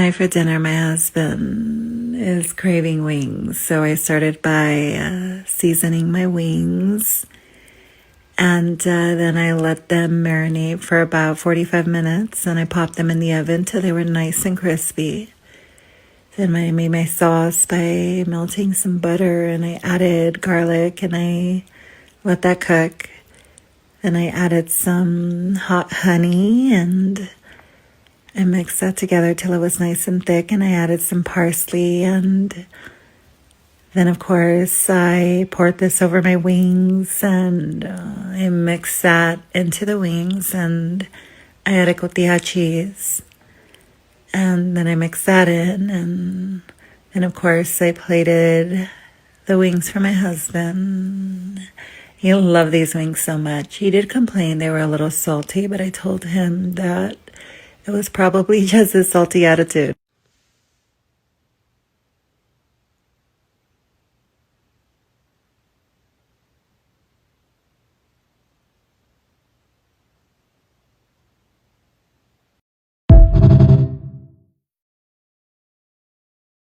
Tonight for dinner, my husband is craving wings, so I started by seasoning my wings, and then I let them marinate for about 45 minutes, and I popped them in the oven till they were nice and crispy. Then I made my sauce by melting some butter, and I added garlic, and I let that cook. Then I added some hot honey, and I mixed that together till it was nice and thick, and I added some parsley, and then of course I poured this over my wings, and I mixed that into the wings, and I added cotija cheese, and then I mixed that in, and then of course I plated the wings for my husband. He loved these wings so much. He did complain they were a little salty, but I told him that it was probably just his salty attitude.